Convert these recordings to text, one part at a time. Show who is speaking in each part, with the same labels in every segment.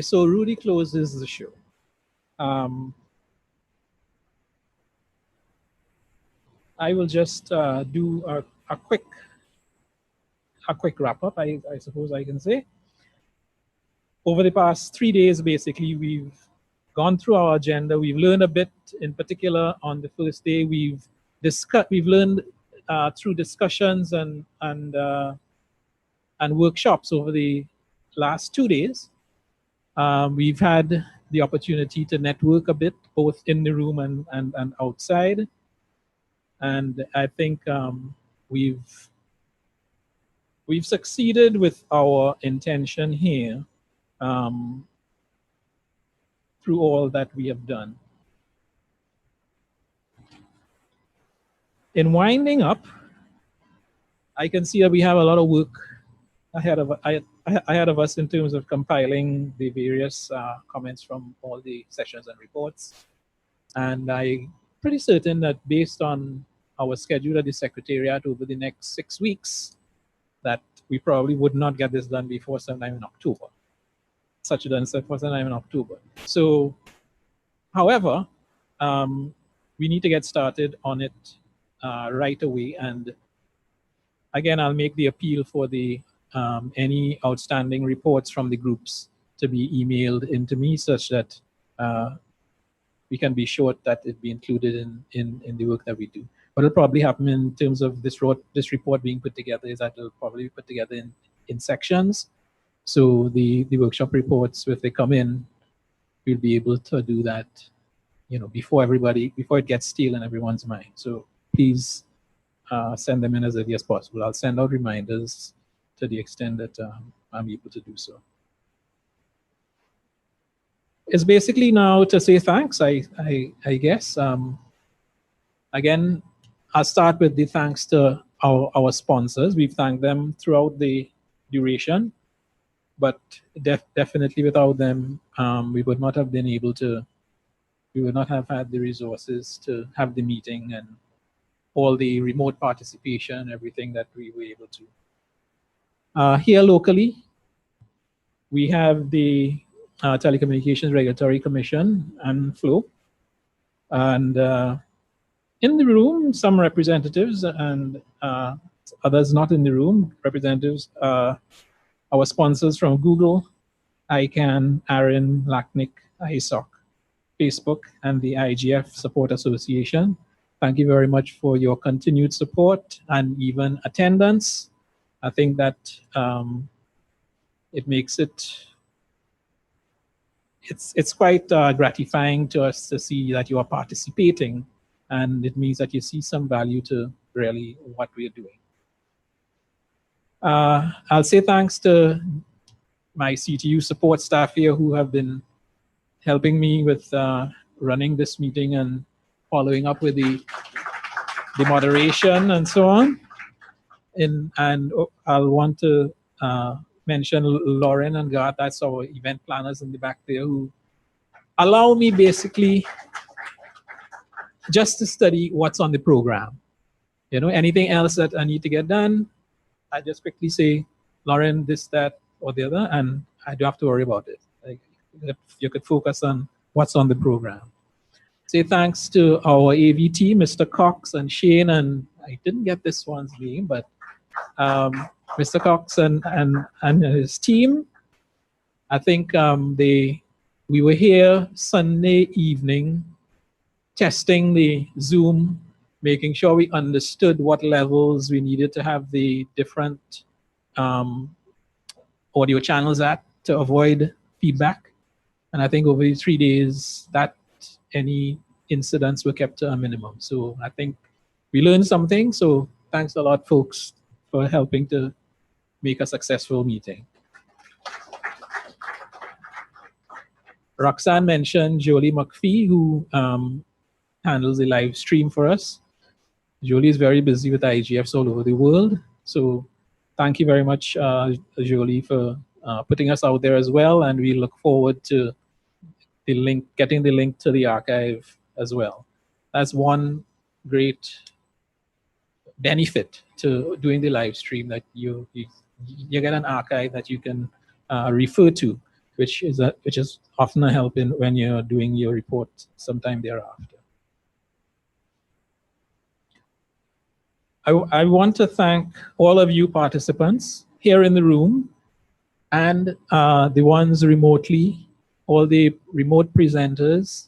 Speaker 1: So Rudy closes the show. I will just do a quick wrap up, I suppose I can say. Over the past 3 days, basically, we've gone through our agenda. We've learned a bit. In particular, on the first day, we've learned through discussions and workshops over the last 2 days. We've had the opportunity to network a bit, both in the room and outside. And I think we've succeeded with our intention here through all that we have done. In winding up, I can see that we have a lot of work ahead of us in terms of compiling the various comments from all the sessions and reports. And I'm pretty certain that based on our schedule at the Secretariat over the next 6 weeks, that we probably would not get this done before sometime in October. Sometime in October. So, however, we need to get started on it right away. And again, I'll make the appeal for the any outstanding reports from the groups to be emailed into me, such that we can be sure that it be included in the work that we do. What will probably happen in terms of this report being put together is that it'll probably be put together in sections. So the workshop reports, if they come in, we'll be able to do that, before it gets stale in everyone's mind. So please send them in as early as possible. I'll send out reminders to the extent that I'm able to do so. It's basically now to say thanks, I guess. Again, I'll start with the thanks to our sponsors. We've thanked them throughout the duration, but definitely without them, we would not have been able to, we would not have had the resources to have the meeting and all the remote participation, everything that we were able to. Here locally, we have the Telecommunications Regulatory Commission and FLO. And in the room, some representatives and others not in the room, representatives, our sponsors from Google, ICANN, ARIN, LACNIC, ISOC, Facebook, and the IGF Support Association. Thank you very much for your continued support and even attendance. I think that it makes it's quite gratifying to us to see that you are participating, and it means that you see some value to really what we are doing. I'll say thanks to my CTU support staff here who have been helping me with running this meeting and following up with the moderation and so on. And I'll want to mention Lauren and Garth, that's our event planners in the back there, who allow me basically just to study what's on the program. Anything else that I need to get done, I just quickly say, Lauren, this, that, or the other, and I don't have to worry about it. Like, you could focus on what's on the program. Say thanks to our AV team, Mr. Cox and Shane, and I didn't get this one's name, but Mr. Cox and his team. I think we were here Sunday evening testing the Zoom, making sure we understood what levels we needed to have the different audio channels at to avoid feedback. And I think over the 3 days that any incidents were kept to a minimum. So I think we learned something. So thanks a lot, folks, for helping to make a successful meeting. Roxanne mentioned Jolie McPhee, who handles the live stream for us. Jolie is very busy with IGFs all over the world. So thank you very much, Jolie, for putting us out there as well. And we look forward to getting the link to the archive as well. That's one great benefit to doing the live stream, that you get an archive that you can refer to. which is often a help in when you're doing your report sometime thereafter. I want to thank all of you participants here in the room and the ones remotely, all the remote presenters.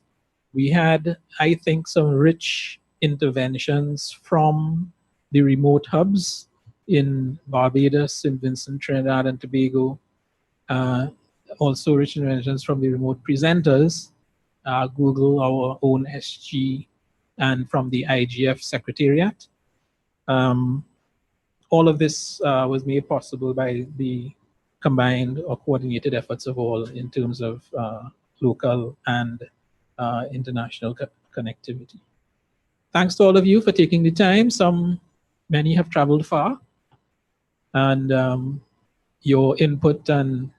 Speaker 1: We had, I think, some rich interventions from the remote hubs in Barbados, in Vincent, Trinidad and Tobago. Also rich interventions from the remote presenters, Google, our own SG, and from the IGF Secretariat. All of this was made possible by the combined or coordinated efforts of all in terms of local and international connectivity. Thanks to all of you for taking the time. Many have traveled far, and your input and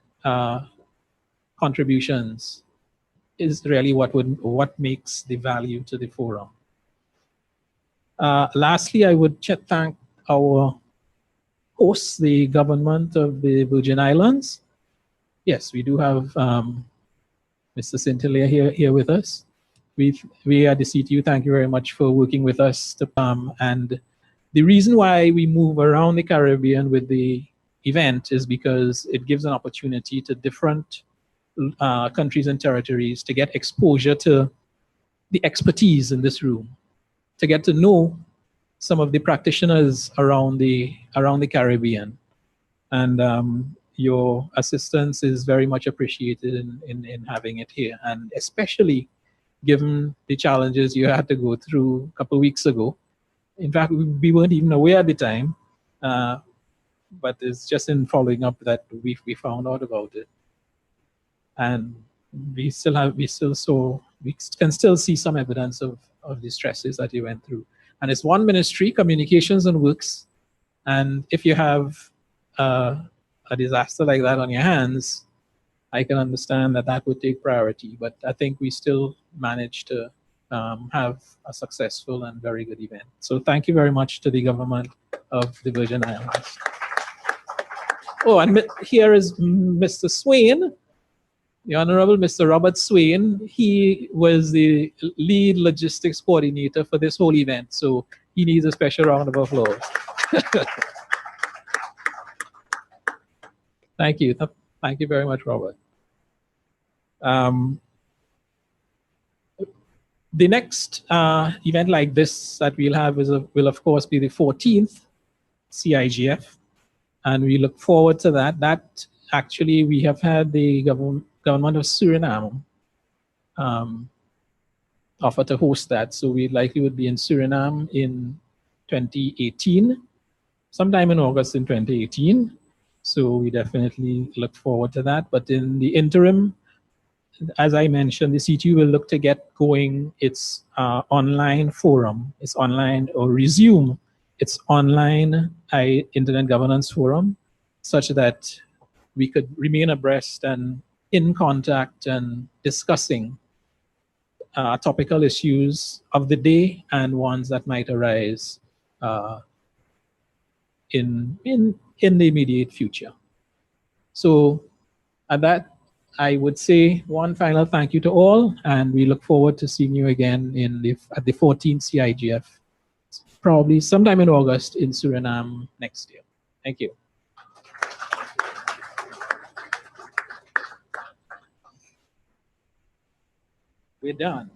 Speaker 1: contributions is really what makes the value to the forum. Lastly, I would thank our hosts, the government of the Virgin Islands. Yes, we do have Mr. Scintilla here with us. We at the CTU, thank you very much for working with us. And the reason why we move around the Caribbean with the event is because it gives an opportunity to different countries and territories to get exposure to the expertise in this room, to get to know some of the practitioners around the Caribbean. And your assistance is very much appreciated in having it here, and especially given the challenges you had to go through a couple of weeks ago. In fact, we weren't even aware at the time, but it's just in following up that we found out about it. And we can still see some evidence of the stresses that you went through. And it's one ministry, communications and works. And if you have a disaster like that on your hands, I can understand that would take priority. But I think we still managed to have a successful and very good event. So thank you very much to the government of the Virgin Islands. Oh, and here is Mr. Swain, the Honorable Mr. Robert Swain. He was the lead logistics coordinator for this whole event, so he needs a special round of applause. Thank you. Thank you very much, Robert. The next event like this that we'll have will of course be the 14th CIGF, and we look forward to that. That actually we have had the government of Suriname offer to host that, so we likely would be in Suriname in 2018, sometime in August in 2018. So we definitely look forward to that. But in the interim, as I mentioned, the CTU will look to get going its online forum, its online, or resume its online internet governance forum, such that we could remain abreast and in contact and discussing topical issues of the day and ones that might arise in the immediate future. So at that, I would say one final thank you to all, and we look forward to seeing you again at the 14th CIGF, probably sometime in August in Suriname next year. Thank you. We're done.